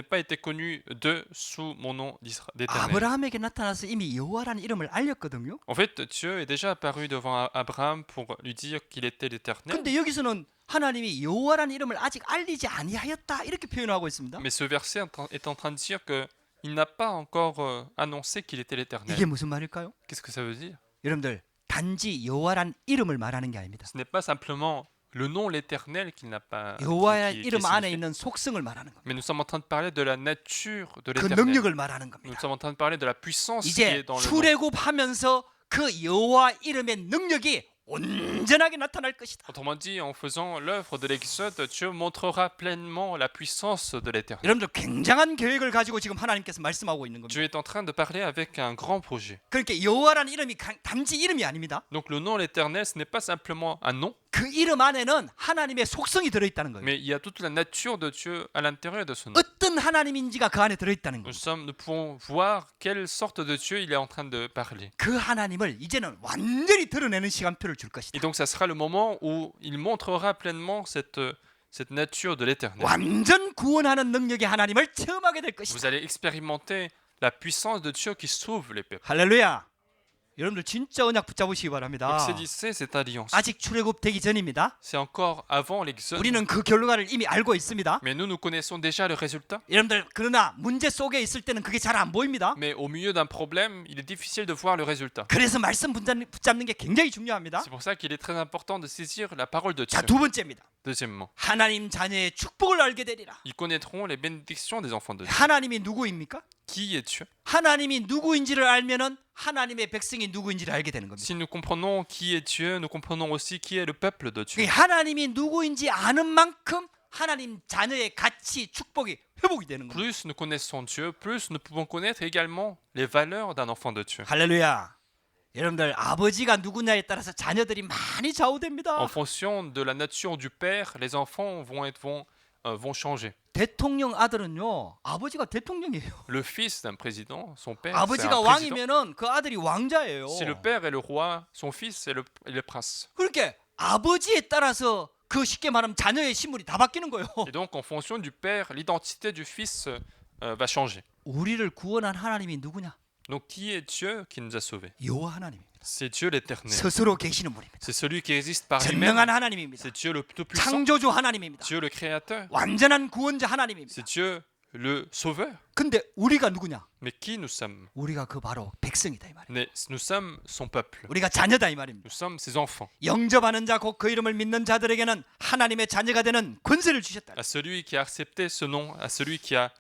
pas été connu d'eux sous mon nom d'Éternel. 아브라함에게 나타나서 이미 여호와라는 이름을 알렸거든요. En fait, Dieu est déjà apparu devant Abraham pour lui dire qu'il était l'Éternel. 근데 여기서는 하나님이 여호와라는 이름을 아직 알리지 아니하였다 이렇게 표현하고 있습니다. Mais ce verset est en train de dire que il n'a pas encore annoncé qu'il était l'Éternel. 이게 무슨 말일까요? Qu'est-ce que ça veut dire? 여러분들 단지 여호와란 이름을 말하는 게 아닙니다. Ce n'est pas simplement le nom l'Éternel qu'il n'a pas. 여호와의 qui 이름 안에 signifie. 있는 속성을 말하는 겁니다. Mais nous sommes en train de parler de la nature de 그 l'Éternel. 능력을 말하는 Nous 겁니다. sommes en train de parler de la puissance qui 이제 est dans le nom. 출애굽하면서 그 여호와 이름의 능력이 온전하게 나타날 것이다. Autrement dit, en faisant l'œuvre de l'Exode, Dieu montrera pleinement la puissance de l'Éternel. 여러분들 굉장한 계획을 가지고 지금 하나님께서 말씀하고 있는 겁니다. Dieu est en train de parler avec un grand projet. 그러니까 여호와라는 이름이 단지 이름이 아닙니다. Donc le nom l'Éternel, ce n'est pas simplement un nom, 그 이름 안에는 하나님의 속성이 들어있다는 거예요. mais il y a toute la nature de Dieu à l'intérieur de ce nom. 어떤 하나님인지가 그 안에 들어있다는 거예요. Nous pouvons voir quelle sorte de Dieu il est en train de parler. 그 하나님을 이제는 완전히 드러내는 시간표를 줄 것이다. Et donc ça sera le moment où il montrera pleinement cette nature de l'Éternel. 완전 구원하는 능력의 하나님을 체험하게 될 것이다. Vous allez expérimenter la puissance de Dieu qui sauve les peuples. 할렐루야. 여러분들 진짜 언약 붙잡으시기 바랍니다. Donc saisissez cette alliance. 아직 출애굽되기 전입니다. C'est encore avant l'Exode. 우리는 그 결과를 이미 알고 있습니다. Mais nous connaissons déjà le résultat. 여러분들 그러나 문제 속에 있을 때는 그게 잘 안 보입니다. Mais au milieu d'un problème, il est difficile de voir le résultat. 그래서 말씀 붙잡는 게 굉장히 중요합니다. C'est pour ça qu'il est très important de saisir la parole de Dieu. 자, 두 번째입니다. Deuxièmement, 하나님 자녀의 축복을 알게 되리라. ils connaîtront les bénédictions des enfants de Dieu. 하나님이 누구입니까? Qui est Dieu? 하나님이 누구인지를 알면은 하나님의 백성이 누구인지를 알게 되는 겁니다. Si nous comprenons qui est Dieu, nous comprenons aussi qui est le peuple de Dieu. 하나님이 누구인지 아는 만큼 하나님 자녀의 가치, 축복이 회복이 되는 겁니다. Plus nous connaissons Dieu, plus nous pouvons connaître également les valeurs d'un enfant de Dieu. 할렐루야. 여러분들 아버지가 누구냐에 따라서 자녀들이 많이 좌우됩니다. En fonction de la nature du père, les enfants vont changer. 대통령 아들은요, 아버지가 대통령이에요. Le fils d'un président, son père, c'est 아버지가 un président. 왕이면은 그 아들이 왕자예요. Si le père est le roi, son fils est le prince. 그렇게 아버지에 따라서 그 쉽게 말하면 자녀의 신분이 다 바뀌는 거예요. Et donc, en fonction du père, l'identité du fils va changer. 우리를 구원한 하나님이 누구냐? Donc, qui est Dieu qui nous a sauvés? 여호와 하나님입니다. C'est Dieu l'Éternel. 스스로 계시는 분입니다. C'est celui qui existe par lui-même. 전능한 하나님입니다. C'est Dieu le Tout-Puissant. 창조주 하나님입니다. Dieu le Créateur. 완전한 구원자 하나님입니다. C'est Dieu le Sauveur. 근데 우리가 누구냐? Mais qui nous sommes? 우리가 그 바로 백성이다 이 말이에요. Nous sommes son peuple. 우리가 자녀다 이 말입니다. Nous sommes ses enfants. 영접하는 자 곧 그 이름을 믿는 자들에게는 하나님의 자녀가 되는 권세를 주셨다. À celui qui a accepté ce nom, à celui qui a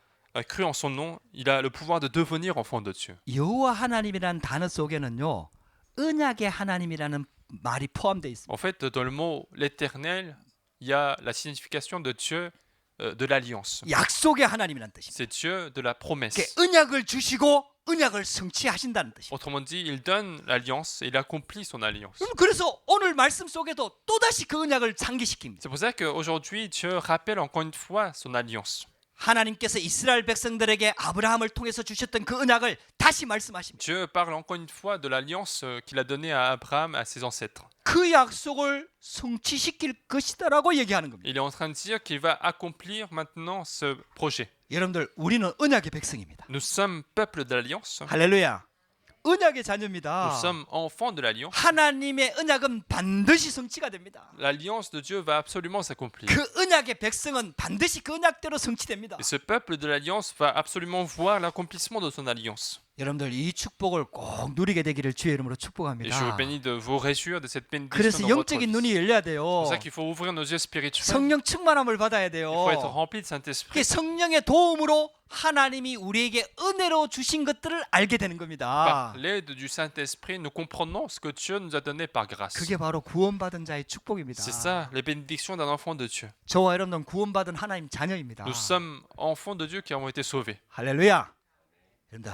cru en son nom, il a le pouvoir de devenir enfant de Dieu. 여호와 하나님이라는 단어 속에는요, 언약의 하나님이라는 말이 포함되어 있습니다. En fait, dans le mot l'Éternel, il y a la signification de Dieu de l'alliance. 약속의 하나님이라는 뜻입니다. C'est Dieu de la promesse. 언약을 주시고 언약을 성취하신다는 뜻입니다. Autrement dit, il donne l'alliance et il accomplit son alliance. 그래서 오늘 말씀 속에도 또다시 그 언약을 상기시킵니다. C'est pour ça qu'aujourd'hui, Dieu rappelle encore une fois son alliance. 하나님께서 이스라엘 백성들에게 아브라함을 통해서 주셨던 그 언약을 다시 말씀하십니다. Dieu parle encore une fois de l'alliance qu'il a donnée à Abraham, à ses ancêtres. 그 약속을 성취시킬 것이다라고 얘기하는 겁니다. Il est en train de dire qu'il va accomplir maintenant ce projet. 여러분들 우리는 언약의 백성입니다. Nous sommes peuple de l'alliance. 할렐루야. 언약의 Nous 자녀입니다. sommes enfants de l'alliance. 하나님의 언약은 반드시 성취가 됩니다. L'alliance de Dieu va absolument s'accomplir. 그 언약의 백성은 반드시 그 언약대로 성취됩니다. Et ce peuple de l'alliance va absolument voir l'accomplissement de son alliance. 여러분들 이 축복을 꼭 누리게 되기를 주의 이름으로 Et je vous 축복합니다. bénis de vous réjouir de cette bénédiction 그래서 dans votre 영적인 vie. 눈이 열려야 C'est 돼요. pour ça qu'il faut ouvrir nos yeux spirituels. 성령 충만함을 받아야 돼요. Il faut être rempli de 그 Saint-Esprit. 성령의 도움으로 하나님이 우리에게 은혜로 주신 것들을 알게 되는 겁니다. Par l'aide du Saint-Esprit, nous comprenons ce que Dieu nous a donné par grâce. 그게 바로 구원받은 자의 축복입니다. C'est ça, les bénédictions d'un enfant de Dieu. 저와 여러분은 구원받은 하나님 자녀입니다. Nous sommes enfants de Dieu qui avons été sauvés. 할렐루야. 여러분들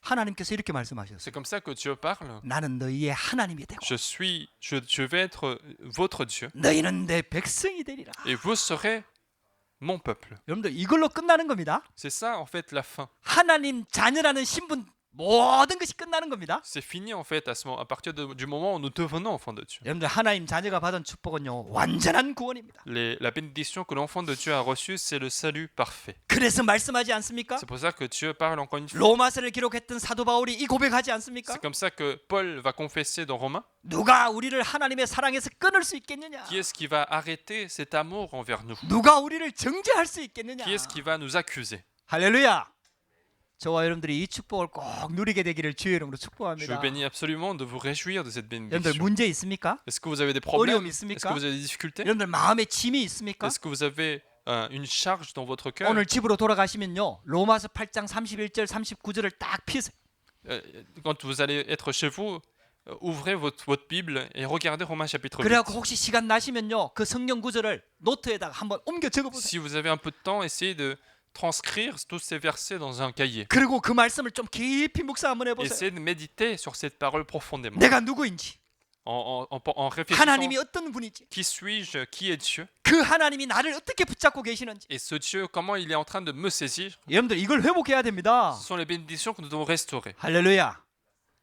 하나님께서 이렇게 말씀하셨어요. C'est comme ça que Dieu parle. 나는 너희의 하나님이 되고 Je vais être votre Dieu 너희는 내 백성이 되리라. et vous serez mon peuple. 여러분들 이걸로 끝나는 겁니다. C'est ça en fait la fin. 하나님 자녀라는 신분 모든 것이 끝나는 겁니다. C'est fini en fait à partir du moment où nous devenons enfants de Dieu. 여러분들 하나님 자녀가 받은 축복은요 완전한 구원입니다. La bénédiction que l'enfant de Dieu a reçue, c'est le salut parfait. 그래서 말씀하지 않습니까? C'est pour ça que Dieu parle encore une fois. 로마서를 기록했던 사도 바울이 이 고백하지 않습니까? C'est comme ça que Paul va confesser dans Romains. 누가 우리를 하나님의 사랑에서 끊을 수 있겠느냐? Qui est-ce qui va arrêter cet amour envers nous? 누가 우리를 정죄할 수 있겠느냐? Qui est-ce qui va nous accuser? 할렐루야. 저와 여러분들이 이 축복을 꼭 누리게 되기를 주의 이름으로 Je vous 축복합니다. bénis absolument de vous réjouir de cette 여러분들 bénédiction. 문제 있습니까? Est-ce que vous avez des problèmes? 어려움 Est-ce que 있습니까? vous avez des difficultés? 여러분들 마음에 짐이 있습니까? Est-ce que vous avez une charge dans votre cœur? 오늘 집으로 돌아가시면요. 로마서 8장 31절 39절을 딱 피세요. Quand vous allez être chez vous, ouvrez votre Bible et regardez Romains chapitre 8. 그래갖고 혹시 시간 나시면요. 그 성경 구절을 노트에다가 한번 옮겨 적어보세요. Si vous avez un peu de temps, essayez de transcrire tous ces versets dans un cahier. 그리고 그 말씀을 좀 깊이 묵상 한번 해보세요. Essayez de méditer sur cette parole profondément. 내가 누구인지, En réfléchissant, 하나님이 어떤 분인지, qui suis-je, qui est Dieu? 그 하나님이 나를 어떻게 붙잡고 계시는지. Et ce Dieu, comment il est en train de me saisir? 여러분들 이걸 회복해야 됩니다. Ce sont les bénédictions que nous devons restaurer. 할렐루야.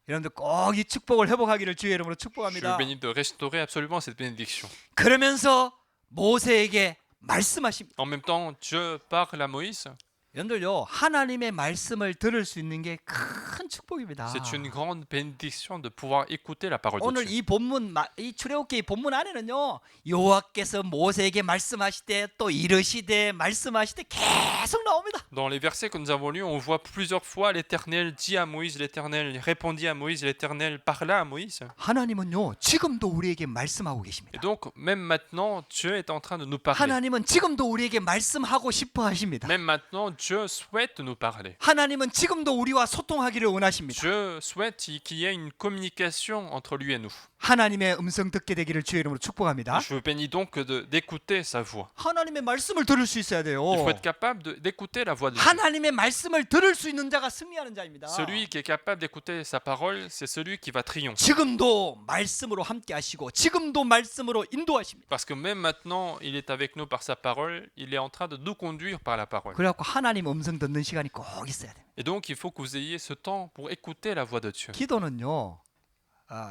여러분들 꼭 이 축복을 회복하기를 주의 이름으로 Je 축복합니다. vous bénis de restaurer absolument cette bénédiction. 그러면서 모세에게 말씀하십니다. En même temps, Dieu parle à Moïse. 여러분들요, 하나님의 말씀을 들을 수 있는 게 큰 축복입니다. C'est une grande bénédiction de pouvoir écouter la parole de 오늘 Dieu. 이 본문, 이 출애굽기 본문 안에는요, 여호와께서 모세에게 말씀하시되 또 이르시되 말씀하시되 계속 나옵니다. Dans les versets que nous avons lus, on voit plusieurs fois l'Éternel dit à Moïse, l'Éternel répondit à Moïse, l'Éternel parla à Moïse. 하나님은요, 지금도 우리에게 말씀하고 Et 계십니다. donc, même maintenant, Dieu est en train de nous parler. 하나님은 지금도 우리에게 말씀하고 싶어 하십니다. Même maintenant, Dieu souhaite nous parler. 하나님은 지금도 우리와 소통하기를 원하십니다. Dieu souhaite qu'il y ait une communication entre lui et nous. 하나님의 음성 듣게 되기를 주의 이름으로 축복합니다. Je vous bénis donc d'écouter sa voix. 하나님의 말씀을 들을 수 있어야 돼요. Il faut être capable d'écouter la voix de Dieu. 하나님의 말씀을 들을 수 있는 자가 승리하는 자입니다. Celui qui est capable d'écouter sa parole, c'est celui qui va triompher. 지금도 말씀으로 함께 하시고 지금도 말씀으로 인도하십니다. Parce que même maintenant, il est avec nous par sa parole, il est en train de nous conduire par la parole. 그래갖고 하나님 음성 듣는 시간이 꼭 있어야 됩니다. Et donc, il faut que vous ayez ce temps pour écouter la voix de Dieu. 기도는요,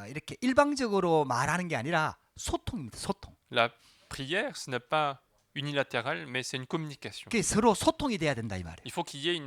이렇게 일방적으로 말하는 게 아니라 소통입니다. 소통. La prière, ce n'est pas unilatéral, mais c'est une communication. 그게 서로 소통이 돼야 된다 이 말이에요. Il faut qu'il y ait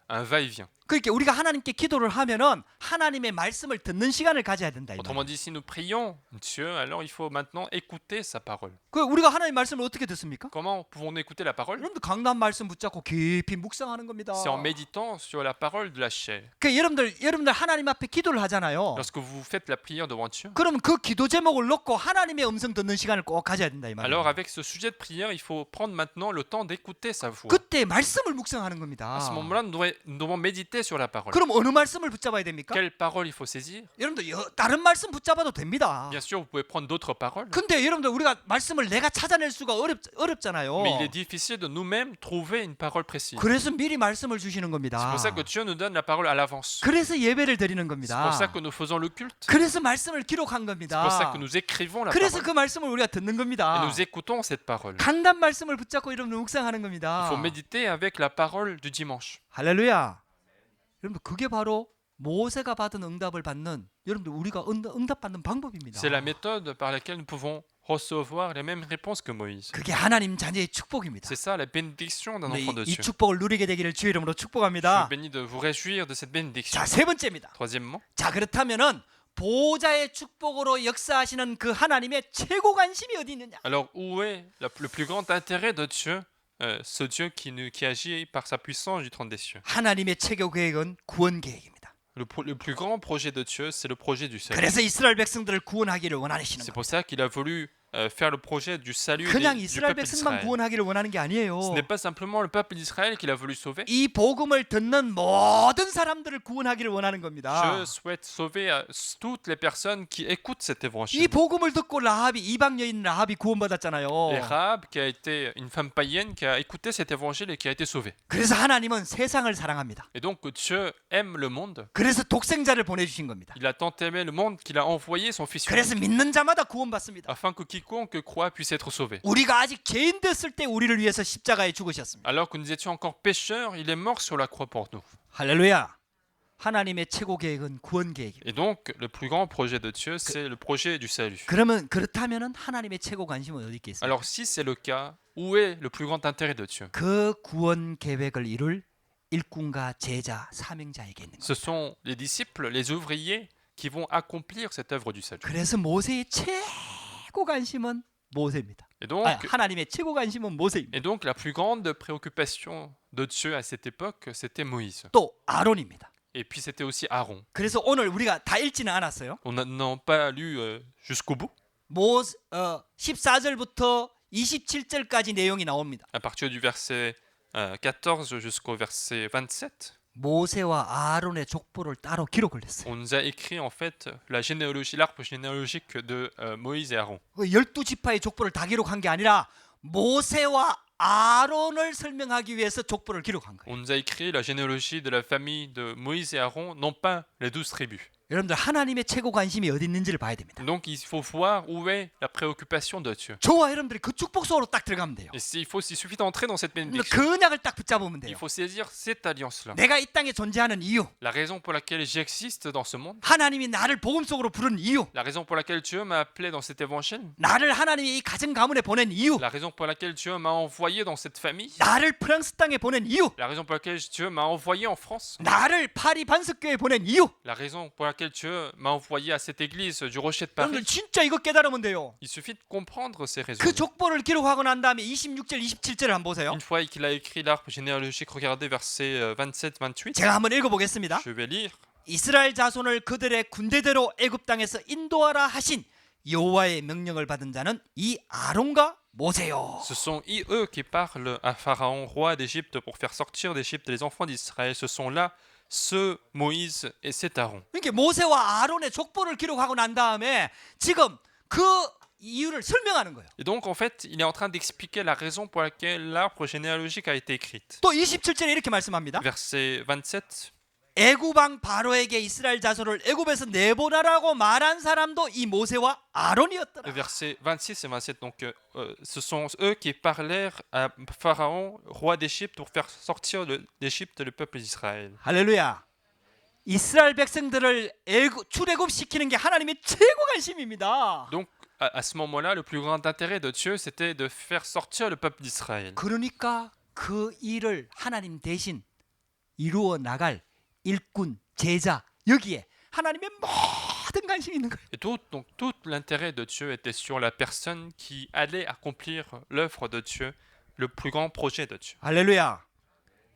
un va-et-vient. 그러니까 우리가 하나님께 기도를 하면은 하나님의 말씀을 듣는 시간을 가져야 된다 이 Autrement 말이에요. dit, si nous prions Dieu, alors il faut maintenant écouter sa parole. 그 우리가 하나님의 말씀을 어떻게 듣습니까? Comment pouvons-nous écouter la parole? 여러분들 강단 말씀 붙잡고 깊이 묵상하는 겁니다. C'est en méditant sur la parole de la chair. 그 여러분들 하나님 앞에 기도를 하잖아요. Lorsque vous faites la prière devant Dieu, 그러면 그 기도 제목을 넣고 하나님의 음성 듣는 시간을 꼭 가져야 된다 이 말이에요. alors avec ce sujet de prière, il faut prendre maintenant le temps d'écouter sa voix. 그때 말씀을 묵상하는 겁니다. À ce moment-là, nous devons méditer sur la parole. 그럼 어느 말씀을 붙잡아야 됩니까? Quelle parole il faut saisir? 여러분들 다른 말씀 붙잡아도 됩니다. Bien sûr, vous pouvez prendre d'autres paroles, 근데 여러분들 우리가 말씀을 내가 찾아낼 수가 어렵잖아요. mais il est difficile de nous-mêmes trouver une parole précise. 그래서 미리 말씀을 주시는 C'est 겁니다. pour ça que Dieu nous donne la parole à l'avance. 그래서 예배를 드리는 C'est 겁니다. pour ça que nous faisons le culte. 그래서 말씀을 기록한 C'est pour ça 겁니다. que nous écrivons la 그래서 parole. 그 말씀을 우리가 듣는 Et 겁니다. nous écoutons cette parole. 강단 말씀을 붙잡고 여러분들 묵상하는 Il 겁니다. faut méditer avec la parole du dimanche. 할렐루야. 여러분들 그게 바로 모세가 받은 응답을 받는 여러분들 우리가 응답받는 방법입니다. C'est la méthode par laquelle nous pouvons recevoir les mêmes réponses que Moïse. 그게 하나님 자녀의 축복입니다. C'est ça la bénédiction d'un 네, enfant de 이 Dieu. 축복을 누리게 되기를 주의 이름으로 Je 축복합니다. suis béni de vous réjouir de cette bénédiction. 자, 세 번째입니다. Troisièmement, 자, 그렇다면은 보호자의 축복으로 역사하시는 그 하나님의 최고 관심이 어디 있느냐? alors où est le plus grand intérêt de Dieu, ce Dieu qui agit par sa puissance du trône des cieux? 하나님의 최고 계획은 구원 계획입니다. Le plus grand projet de Dieu, c'est le projet du salut. 그래서 이스라엘 백성들을 구원하기를 원하시는 C'est 거예요. pour ça qu'il a voulu faire le projet du salut 그냥 du 이스라엘 peuple 백성만 d'Israël. 구원하기를 원하는 게 아니에요. Ce n'est pas simplement le peuple d'Israël qu'il a voulu sauver. 이 복음을 듣는 모든 사람들을 구원하기를 원하는 겁니다. Je souhaite sauver toutes les personnes qui écoutent cet 이 évangile. 복음을 듣고 라합이 이방 여인 라합이 구원받았잖아요. Et Rahab, qui a été une femme païenne, qui a écouté cet évangile et qui a été sauvée. 그래서 하나님은 세상을 사랑합니다. Et donc Dieu aime le monde. 그래서 독생자를 보내주신 겁니다. Il a tant aimé le monde qu'il a envoyé son Fils unique, 그래서 믿는 자마다 구원받습니다. afin que quiconque croit puisse être sauvé. 우리가 아직 죄인 됐을 때 우리를 위해서 십자가에 죽으셨습니다. Alors que nous étions encore pécheurs, il est mort sur la croix pour nous. 할렐루야. 하나님의 최고 계획은 구원 계획입니다. Et donc, le plus grand projet de Dieu, c'est le projet du salut. 그렇다면은 하나님의 최고 관심은 어디 있겠습니까? Alors, si c'est le cas, où est le plus grand intérêt de Dieu? 그 구원 계획을 이룰 일꾼과 제자, 사명자에게 있는 Ce 겁니다. sont les disciples, les ouvriers, qui vont accomplir cette œuvre du salut. 그래서 모세의 최고 관심은 모세입니다. Et donc, 하나님의 최고 관심은 모세입니다. et donc la plus grande préoccupation de Dieu à cette époque, c'était Moïse. 또 아론입니다. Et puis c'était aussi Aaron. 그래서 오늘 우리가 다 읽지는 않았어요. On n'a pas lu jusqu'au bout. 14절부터 27절까지 내용이 나옵니다. À partir du verset 14 jusqu'au verset 27, 모세와 아론의 족보를 따로 기록을 했어요. on nous a écrit en fait la généalogie, l'arbre généalogique de Moïse et Aaron. 12지파의 족보를 다 기록한 게 아니라 모세와 아론을 설명하기 위해서 족보를 기록한 거예요. On nous a écrit la généalogie de la famille de Moïse et Aaron, non pas les 12 tribus. 여러분들 하나님의 최고 관심이 어디 있는지를 봐야 됩니다. Donc il faut voir où est la préoccupation de Dieu. 저와 여러분들이 그 축복 속으로 딱 들어가면 돼요. Et il suffit d'entrer dans cette 그 bénédiction. 언약을 딱 붙잡으면 Il 돼요. faut saisir cette alliance-là. 내가 이 땅에 존재하는 이유, La raison pour laquelle j'existe dans ce monde, 하나님이 나를 복음 속으로 부른 이유, la raison pour laquelle Dieu m'a appelé dans cet évangile, 나를 하나님이 이 가정 가문에 보낸 이유, la raison pour laquelle Dieu m'a envoyé dans cette famille, 나를 프랑스 땅에 보낸 이유, la raison pour laquelle Dieu m'a envoyé en France, 나를 파리 반석교에 보낸 이유. la raison pour laquelle Dieu m'a envoyé à cette église du Rocher de 여러분들 Paris. 진짜 이거 깨달으면 돼요. Il suffit de comprendre ces raisons. 그 족보를 기록하고 난 다음에 26절, 27절을 한번 보세요. Une fois qu'il a écrit l'arbre généalogique, regardez versets 27-28. 제가 한번 읽어보겠습니다. Je vais lire. 이스라엘 자손을 그들의 군대대로 애굽 땅에서 인도하라 하신 여호와의 명령을 받은 자는 이 아론과 모세요. Ce sont eux qui parlent à Pharaon, roi d'Égypte, pour faire sortir d'Égypte les enfants d'Israël. Ce sont là ce Moïse et cet Aaron. 그러니까 모세와 아론의 족보를 기록하고 난 다음에 지금 그 이유를 설명하는 거예요. Et donc, en fait, il est en train d'expliquer la raison pour laquelle l'arbre généalogique a été écrite. 또 27절에 이렇게 말씀합니다. Verset 27. 애굽 왕 바로에게 이스라엘 자손을 애굽에서 내보내라고 말한 사람도 이 모세와 아론이었더라. Verset 26 et 27. Donc, ce sont eux qui parlèrent à Pharaon, roi d'Égypte, pour faire sortir d'Égypte le peuple d'Israël. 할렐루야. 이스라엘 백성들을 출애굽시키는 게 하나님의 최고 관심입니다. Donc, à ce moment-là, le plus grand intérêt de Dieu, c'était de faire sortir le peuple d'Israël. 그러니까 그 일을 하나님 대신 이루어 나갈 일꾼, 제자 여기에 하나님의 모든 관심이 있는 거예요. Et tout l'intérêt de Dieu était sur la personne qui allait accomplir l'œuvre de Dieu, le plus grand projet de Dieu. 할렐루야.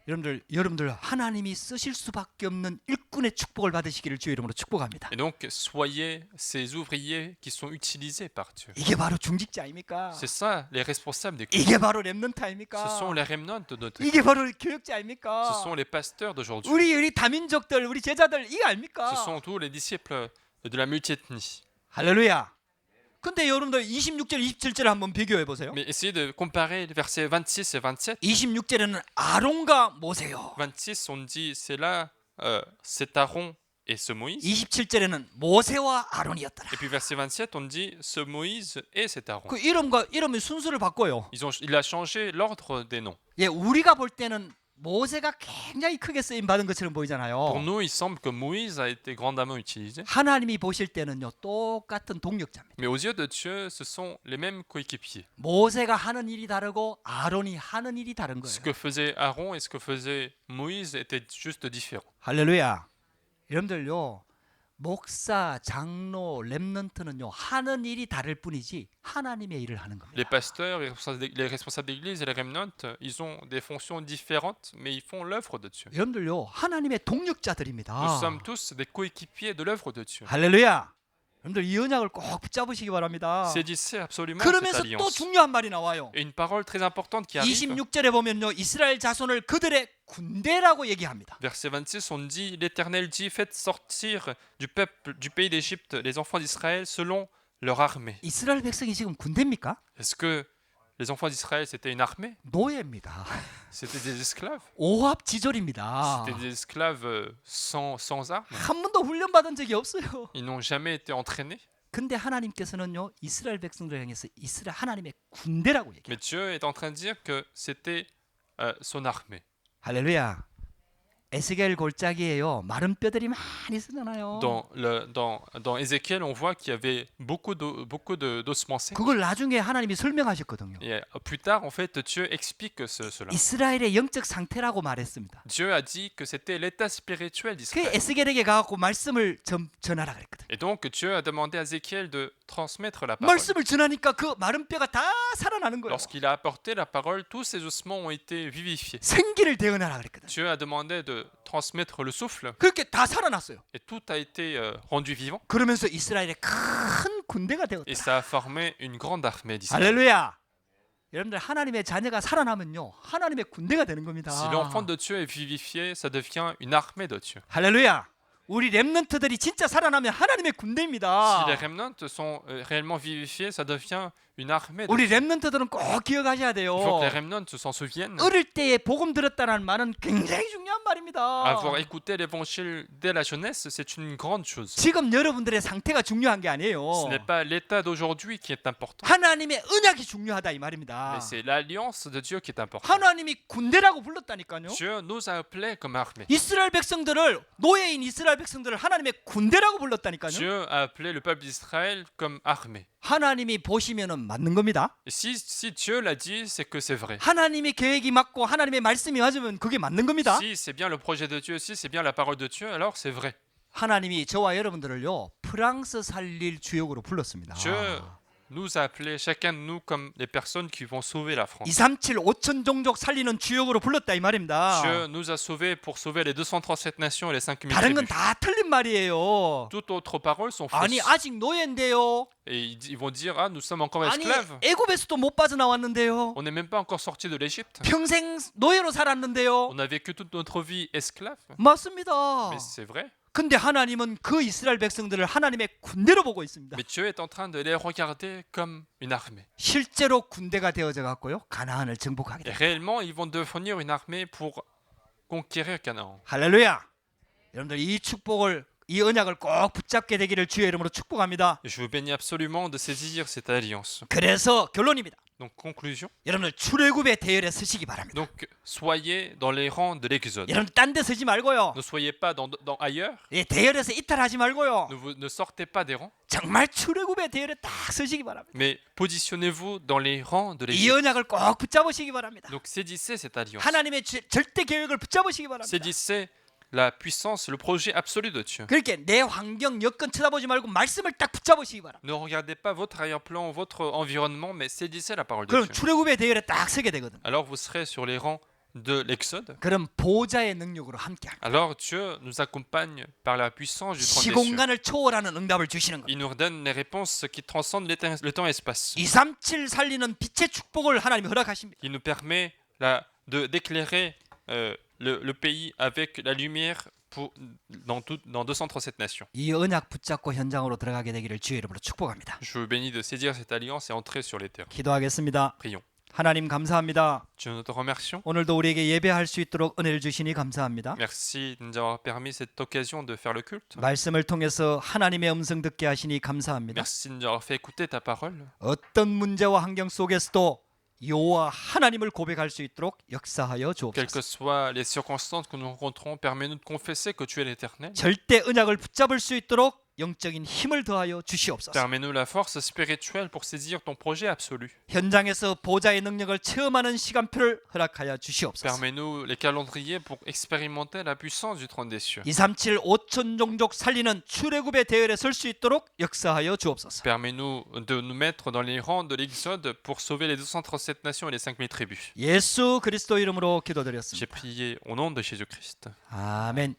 여러분들 하나님이 쓰실 수밖에 없는 일꾼의 축복을 받으시기를 주의 이름으로 축복합니다. Et donc, soyez ces ouvriers qui sont utilisés par Dieu. 이게 바로 중직자 아닙니까? C'est ça, les responsables des 이게 cultes. 바로 렘넌트 Ce 아닙니까? sont les remnants de notre 이게 바로 교육자 아닙니까? Ce sont les pasteurs d'aujourd'hui. 우리 다민족들, 우리 제자들 이게 아닙니까? Ce sont tous les disciples de la multiethnie. 할렐루야. 근데 여러분들 26절, 27절 한번 비교해 보세요. Mais essayez de comparer les versets 26 et 27. 26절에는 아론과 모세요. 26, on dit, c'est là, c'est Aaron et ce Moïse. 27절에는 모세와 아론이었더라. Et puis verset 27, on dit, ce Moïse et cet Aaron. 그 이름의 순서를 바꿔요. Il a changé l'ordre des noms. 예, 우리가 볼 때는 모세가 굉장히 크게 쓰임 받은 것처럼 Pour 보이잖아요. nous, il semble que Moïse a été grandement utilisé. 하나님이 보실 때는요 똑같은 동력자입니다. Mais aux yeux de Dieu, ce sont les mêmes coéquipiers. 모세가 하는 일이 다르고 아론이 하는 일이 다른 Ce 거예요. que faisait Aaron et ce que faisait Moïse étaient juste différents. 할렐루야. 여러분들요 목사, 장로, 렘넌트는요 하는 일이 다를 뿐이지 하나님의 일을 하는 겁니다. Les pasteurs, les responsables d'église et les remnants, ils ont des fonctions différentes, mais ils font l'œuvre de Dieu. 여러분들요 하나님의 동력자들입니다. Nous sommes tous des coéquipiers de l'œuvre de Dieu. 할렐루야. 여러분들 이 언약을 꼭 붙잡으시기 바랍니다. Saisissez absolument cette 그러면서 또 alliance. 중요한 말이 나와요. Et une parole très importante qui arrive. 26절에 보면요 이스라엘 자손을 그들의 군대라고 얘기합니다. Verset 26, on dit, l'Éternel dit, faites sortir du peuple, du pays d'Égypte, les enfants d'Israël selon leur armée. 이스라엘 백성이 지금 군대입니까? Est-ce que les enfants d'Israël, c'était une armée? 노예입니다. C'était des esclaves? 오합지졸입니다. C'était des esclaves sans armes? 한 번도 훈련받은 적이 없어요. Ils n'ont jamais été entraînés. 근데 하나님께서는요 이스라엘 백성들 향해서 이스라엘 하나님의 군대라고 얘기해요. Mais Dieu est en train de dire que c'était son armée. 할렐루야. 에스겔 골짜기에요 마른 뼈들이 많이 쓰잖아요. Dans Ézéchiel, on voit qu'il y avait beaucoup d'ossements secs. 그걸 나중에 하나님이 설명하셨거든요. Et plus tard, en fait, Dieu explique cela. 이스라엘의 영적 상태라고 말했습니다. Dieu a dit que c'était l'état spirituel 그 d'Israël. 에스겔에게 가갖고 말씀을 전하라 그랬거든요. Et donc, Dieu a demandé à Ézéchiel de transmettre la parole. 말씀을 전하니까 그 마른 뼈가 다 살아나는 거예요. Lorsqu'il a apporté la parole, tous ces ossements ont été vivifiés. 생기를 대언하라 그랬거든. Dieu a demandé de transmettre le souffle 그렇게 다 살아났어요. et tout a été rendu vivant. 그러면서 이스라엘의 큰 군대가 되었다. Et ça a formé une grande armée d'Israël. 할렐루야. 여러분들 하나님의 자녀가 살아나면요 하나님의 군대가 되는 겁니다. Si l'enfant de Dieu est vivifié, ça devient une armée de Dieu. 할렐루야. 우리 렘넌트들이 진짜 살아나면 하나님의 군대입니다. Si les remnants sont réellement vivifiés, ça devient une armée de 우리 Dieu. 렘넌트들은 꼭 기억하셔야 돼요. Il faut que les remnants s'en souviennent. 어릴 때에 복음 들었다는 말은 굉장히 중요한 말입니다. Avoir écouté l'évangile dès la jeunesse, c'est une grande chose. 지금 여러분들의 상태가 중요한 게 Ce 아니에요. n'est pas l'état d'aujourd'hui qui est important, 하나님의 언약이 중요하다 이 말입니다. mais c'est l'alliance de Dieu qui est importante. 하나님이 군대라고 불렀다니까요. Dieu nous a appelés comme armée. 이스라엘 백성들을 노예인 이스라엘 백성들을 하나님의 군대라고 불렀다니까요. Dieu a appelé le peuple d'Israël comme armée. 하나님이 보시면은 맞는 겁니다. Et si Dieu l'a dit, c'est que c'est vrai. 하나님의 계획이 맞고 하나님의 말씀이 맞으면 그게 맞는 겁니다. Si c'est bien le projet de Dieu, si c'est bien la parole de Dieu, alors c'est vrai. 하나님이 저와 여러분들을요 프랑스 살릴 주역으로 불렀습니다. Dieu nous a appelés, chacun de nous, comme les personnes qui vont sauver la France. 237 5천 종족 살리는 주역으로 불렀다 이 말입니다. Dieu nous a sauvés pour sauver les 237 nations et les 5000 다른 건 tribus. 다 틀린 말이에요. Toutes autres paroles sont 아니 fausses. 아직 노예인데요. Et ils vont dire, ah, nous sommes encore 아니 esclaves. 애굽에서도 못 빠져나왔는데요. On n'est même pas encore sorti de l'Égypte. 평생 노예로 살았는데요. On a vécu toute notre vie esclave. 맞습니다. Mais c'est vrai. 근데 하나님은 그 이스라엘 백성들을 하나님의 군대로 보고 있습니다. Mais Dieu est en train de les regarder comme une armée. 실제로 군대가 되어져 갖고요. 가나안을 정복하게 Et 됩니다. réellement, ils vont devenir une armée pour conquérir Canaan. 할렐루야. 여러분들 이 축복을 이 언약을 꼭 붙잡게 되기를 주의 이름으로 축복합니다. Et je vous bénis absolument de saisir cette alliance. 그래서 결론입니다. Donc, conclusion. 여러분들 출애굽의 대열에 서시기 바랍니다. Donc, soyez dans les rangs de l'Exode. 여러분 딴 데 서지 말고요. Ne soyez pas dans ailleurs. 예, 대열에서 이탈하지 말고요. Ne sortez pas des rangs. 정말 출애굽의 대열에 딱 서시기 바랍니다. Mais positionnez-vous dans les rangs de 이 l'Égypte. 언약을 꼭 붙잡으시기 바랍니다. Donc, saisissez cette alliance. 하나님의 절대 계획을 붙잡으시기 바랍니다. Saisissez la puissance, le projet absolu de Dieu. 그렇게 내 환경 여건 쳐다보지 말고 말씀을 딱 붙잡으시기 바랍니다. Ne regardez pas votre arrière-plan, votre environnement, mais saisissez la parole de 그럼 Dieu. 출애굽의 대열에 딱 서게 되거든. Alors vous serez sur les rangs de l'Exode. 그럼 보좌의 능력으로 함께합니다. Alors Dieu nous accompagne par la puissance du trône des cieux. 시공간을 초월하는 응답을 주시는 거예요. Il nous donne les réponses qui transcendent le temps et l'espace. 237 살리는 빛의 축복을 하나님이 허락하십니다. Il nous permet d'éclairer le pays avec la lumière dans 237 nations. 이 언약 붙잡고 현장으로 들어가게 되기를 주의 이름으로 축복합니다. Je vous bénis de saisir cette alliance et entrer sur les terrains. 기도하겠습니다. Prions. 하나님 감사합니다. Dieu, nous te remercions. 오늘도 우리에게 예배할 수 있도록 은혜를 주시니 감사합니다. Merci de nous avoir permis cette occasion de faire le culte. 말씀을 통해서 하나님의 음성 듣게 하시니 감사합니다. Merci de nous avoir fait écouter ta parole. 어떤 문제와 환경 속에서도 여호와 하나님을 고백할 수 있도록 역사하여 Quelles 주옵소서. que soient les circonstances que nous rencontrons, permets-nous de confesser que tu es l'Éternel. 절대 언약을 붙잡을 수 있도록 영적인 힘을 더하여 주시옵소서. Permets-nous la force spirituelle pour saisir ton projet absolu. 현장에서 보좌의 능력을 체험하는 시간표를 허락하여 주시옵소서. Permets-nous les calendriers pour expérimenter la puissance du trône des cieux. 237 5천 종족 살리는 출애굽의 대열에 설 수 있도록 역사하여 주옵소서. Permets-nous de nous mettre dans les rangs de l'Exode pour sauver les 237 nations et les 5000 tribus. 예수 그리스도 이름으로 J'ai 기도드렸습니다. prié au nom de Jésus-Christ. 아멘.